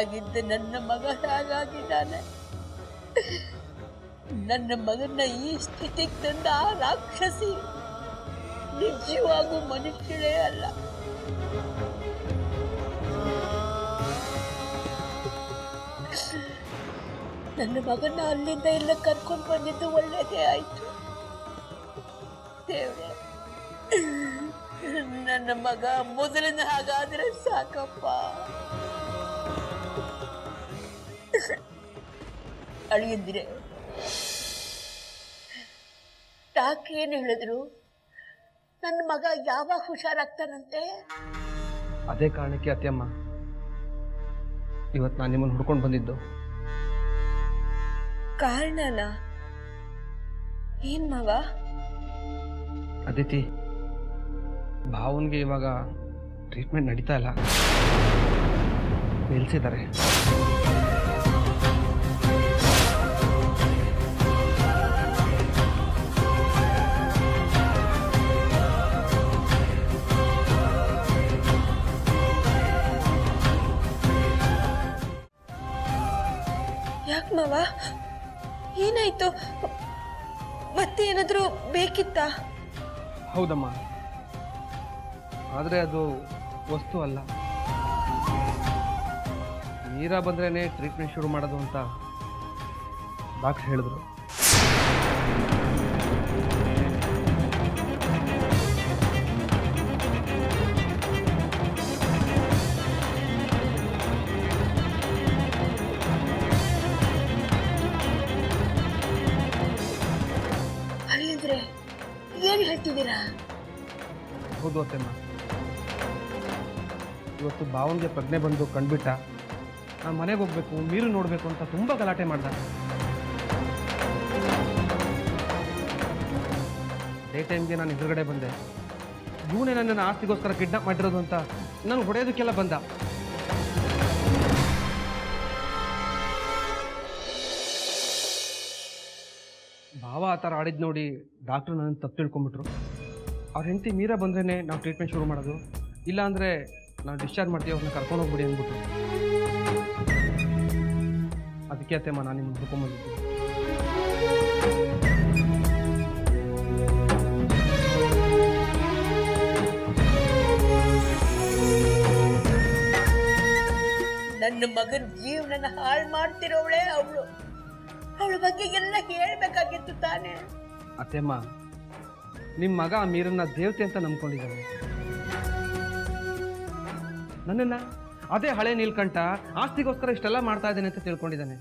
ಹಾಗಿದ್ದ ನನ್ನ ಮಗ ಹಾಗಾಗಿದ್ದಾನೆ. ನನ್ನ ಮಗನ ಈ ಸ್ಥಿತಿಗೆ ತಂದ ಆ ರಾಕ್ಷಸಿ ನಿಜವಾಗೂ ಮನುಷ್ಯಳೇ ಅಲ್ಲ. ನನ್ನ ಮಗನ ಅಲ್ಲಿಂದ ಇಲ್ಲ ಕರ್ಕೊಂಡು ಬಂದಿದ್ದು ಒಳ್ಳೇದೇ ಆಯ್ತು. ದೇವ್ರೆ, ನನ್ನ ಮಗ ಮೊದಲಿನ ಹಾಗಾದ್ರೆ ಸಾಕಪ್ಪ. ಅಳಿಯಂದ್ರೆ ಡಾಕ್ಟ್ರ್ ಏನು ಹೇಳಿದ್ರು? ನನ್ನ ಮಗ ಯಾವಾಗ ಹುಷಾರಾಗ್ತಾನಂತೆ? ಅದೇ ಕಾರಣಕ್ಕೆ ಅತ್ತೆಯಮ್ಮ ಇವತ್ತು ನಾನು ನಿಮ್ಮನ್ನು ಹುಡ್ಕೊಂಡು ಬಂದಿದ್ದು. ಕಾರಣನ ಏನ್ ಮಗ? ಅದಿತಿ, ಭಾವನ್ಗೆ ಇವಾಗ ಟ್ರೀಟ್ಮೆಂಟ್ ನಡೀತಾ ಇಲ್ಲ, ನಿಲ್ಸಿದ್ದಾರೆ. ಯಾಕೆ ಮಾವ, ಏನಾಯ್ತು? ಮತ್ತೆ ಏನಾದರೂ ಬೇಕಿತ್ತ? ಹೌದಮ್ಮ, ಆದರೆ ಅದು ವಸ್ತು ಅಲ್ಲ. ಮೀರಾ ಬಂದ್ರೇ ಟ್ರೀಟ್ಮೆಂಟ್ ಶುರು ಮಾಡೋದು ಅಂತ ಡಾಕ್ಟರ್ ಹೇಳಿದ್ರು. ಏನು ಹೇಳ್ತಿದ್ದೀರಾ? ಹೌದು ಅತ್ತೆಮ್ಮ, ಇವತ್ತು ಭಾವನ್ಗೆ ಪ್ರಜ್ಞೆ ಬಂದು ಕಂಡುಬಿಟ್ಟ. ನಾನು ಮನೆಗೆ ಹೋಗ್ಬೇಕು, ನೀರು ನೋಡಬೇಕು ಅಂತ ತುಂಬ ಗಲಾಟೆ ಮಾಡ್ದ. ಡೇ ಟೈಮ್ಗೆ ನಾನು ಎದುರುಗಡೆ ಬಂದೆ. ಇವನೇ ನನ್ನನ್ನು ಆಸ್ತಿಗೋಸ್ಕರ ಕಿಡ್ನಾಪ್ ಮಾಡಿರೋದು ಅಂತ ನಾನು ಹೊಡೆಯೋದಕ್ಕೆಲ್ಲ ಬಂದ. ಭಾವ ಆ ಥರ ಆಡಿದ್ದು ನೋಡಿ ಡಾಕ್ಟ್ರು ನನ್ನ ತಪ್ಪು ತಿಳ್ಕೊಂಬಿಟ್ರು. ಅವ್ರ ಹೆಂಡತಿ ಮೀರಾ ಬಂದ್ರೇ ನಾವು ಟ್ರೀಟ್ಮೆಂಟ್ ಶುರು ಮಾಡೋದು, ಇಲ್ಲಾಂದರೆ ನಾವು ಡಿಸ್ಚಾರ್ಜ್ ಮಾಡ್ತೀವಿ, ಅವ್ರನ್ನ ಕರ್ಕೊಂಡು ಹೋಗ್ಬಿಡಿ ಅಂದ್ಬಿಟ್ರು. ಅದಕ್ಕೆ ಅತ್ತೆಮ್ಮ ನಾನು ನಿಮ್ಮನ್ನು ಹುಡ್ಕೊಂಬಂದಿದ್ದೆ. ನನ್ನ ಮಗನ ಜೀವನ ಹಾಳು ಮಾಡ್ತಿರೋವಳೆ ಅವಳು. ಅವಳ ಬಗ್ಗೆ ಎಲ್ಲ ಹೇಳ್ಬೇಕಾಗಿತ್ತು ತಾನೇ. ಅತ್ತೆಮ್ಮ, ನಿಮ್ಮ ಮಗ ಆ ಮೀರನ್ನ ದೇವತೆ ಅಂತ ನಂಬ್ಕೊಂಡಿದ್ದಾನೆ. ನನ್ನನ್ನು ಅದೇ ಹಳೆ ನೀಲ್ಕಂಠ ಆಸ್ತಿಗೋಸ್ಕರ ಇಷ್ಟೆಲ್ಲ ಮಾಡ್ತಾ ಇದ್ದೇನೆ ಅಂತ ತಿಳ್ಕೊಂಡಿದ್ದಾನೆ.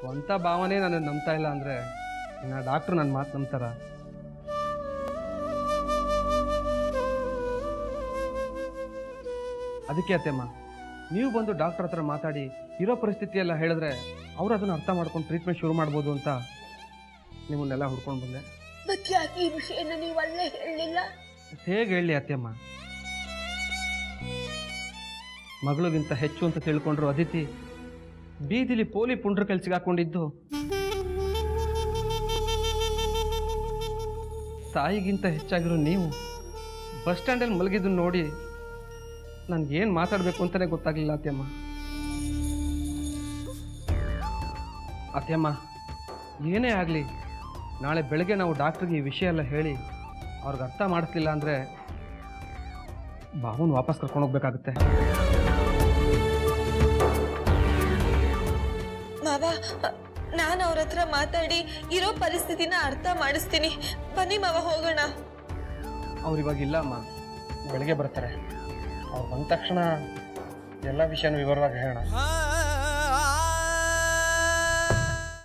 ಸ್ವಂತ ಭಾವನೆ ನನ್ನನ್ನು ನಂಬ್ತಾ ಇಲ್ಲ ಅಂದರೆ ಇನ್ನು ಡಾಕ್ಟ್ರು ನನ್ನ ಮಾತು ನಂಬ್ತಾರ? ಅದಕ್ಕೆ ಅತ್ತೆಮ್ಮ, ನೀವು ಬಂದು ಡಾಕ್ಟರ್ ಹತ್ರ ಮಾತಾಡಿ ಇರೋ ಪರಿಸ್ಥಿತಿ ಎಲ್ಲ ಹೇಳಿದ್ರೆ ಅವರು ಅದನ್ನು ಅರ್ಥ ಮಾಡ್ಕೊಂಡು ಟ್ರೀಟ್ಮೆಂಟ್ ಶುರು ಮಾಡ್ಬೋದು ಅಂತ ನಿಮ್ಮನ್ನೆಲ್ಲ ಹುಡ್ಕೊಂಡು ಬಂದೆ. ಮತ್ತೆ ಯಾಕೆ ಈ ವಿಷಯನ ನೀವು ಅಲ್ಲೇ ಹೇಳಲಿಲ್ಲ? ಹೇಗೆ ಹೇಳಲಿ ಅತ್ತೆಮ್ಮ, ಮಗಳಿಗಿಂತ ಹೆಚ್ಚು ಅಂತ ತಿಳ್ಕೊಂಡ್ರು ಅದಿತಿ ಬೀದಿಲಿ ಪೋಲಿ ಪುಂಡ್ರ ಕೆಲ್ಸಿಗೆ ಹಾಕೊಂಡಿದ್ದು. ತಾಯಿಗಿಂತ ಹೆಚ್ಚಾಗಿರೋ ನೀವು ಬಸ್ ಸ್ಟ್ಯಾಂಡಲ್ಲಿ ಮಲಗಿದ್ದು ನೋಡಿ ನನಗೇನು ಮಾತಾಡಬೇಕು ಅಂತಲೇ ಗೊತ್ತಾಗಲಿಲ್ಲ ಅತ್ತೆಮ್ಮ. ಅತ್ತೆಮ್ಮ, ಏನೇ ಆಗಲಿ ನಾಳೆ ಬೆಳಗ್ಗೆ ನಾವು ಡಾಕ್ಟ್ರಿಗೆ ಈ ವಿಷಯ ಎಲ್ಲ ಹೇಳಿ ಅವ್ರಿಗೆ ಅರ್ಥ ಮಾಡಿಸ್ಲಿಲ್ಲ ಅಂದರೆ ಭಾವನ್ ವಾಪಸ್ ಕರ್ಕೊಂಡು ಹೋಗ್ಬೇಕಾಗುತ್ತೆ. ಮಾವ, ನಾನು ಅವ್ರ ಹತ್ರ ಮಾತಾಡಿ ಇರೋ ಪರಿಸ್ಥಿತಿನ ಅರ್ಥ ಮಾಡಿಸ್ತೀನಿ. ಬನ್ನಿ ಮಾವ, ಹೋಗೋಣ. ಅವ್ರು ಇವಾಗಿಲ್ಲ ಅಮ್ಮ, ಬೆಳಗ್ಗೆ ಬರ್ತಾರೆ. ಅವ್ರು ಬಂದ ತಕ್ಷಣ ಎಲ್ಲ ವಿಷಯನೂ ವಿವರವಾಗಿ ಹೇಳೋಣ.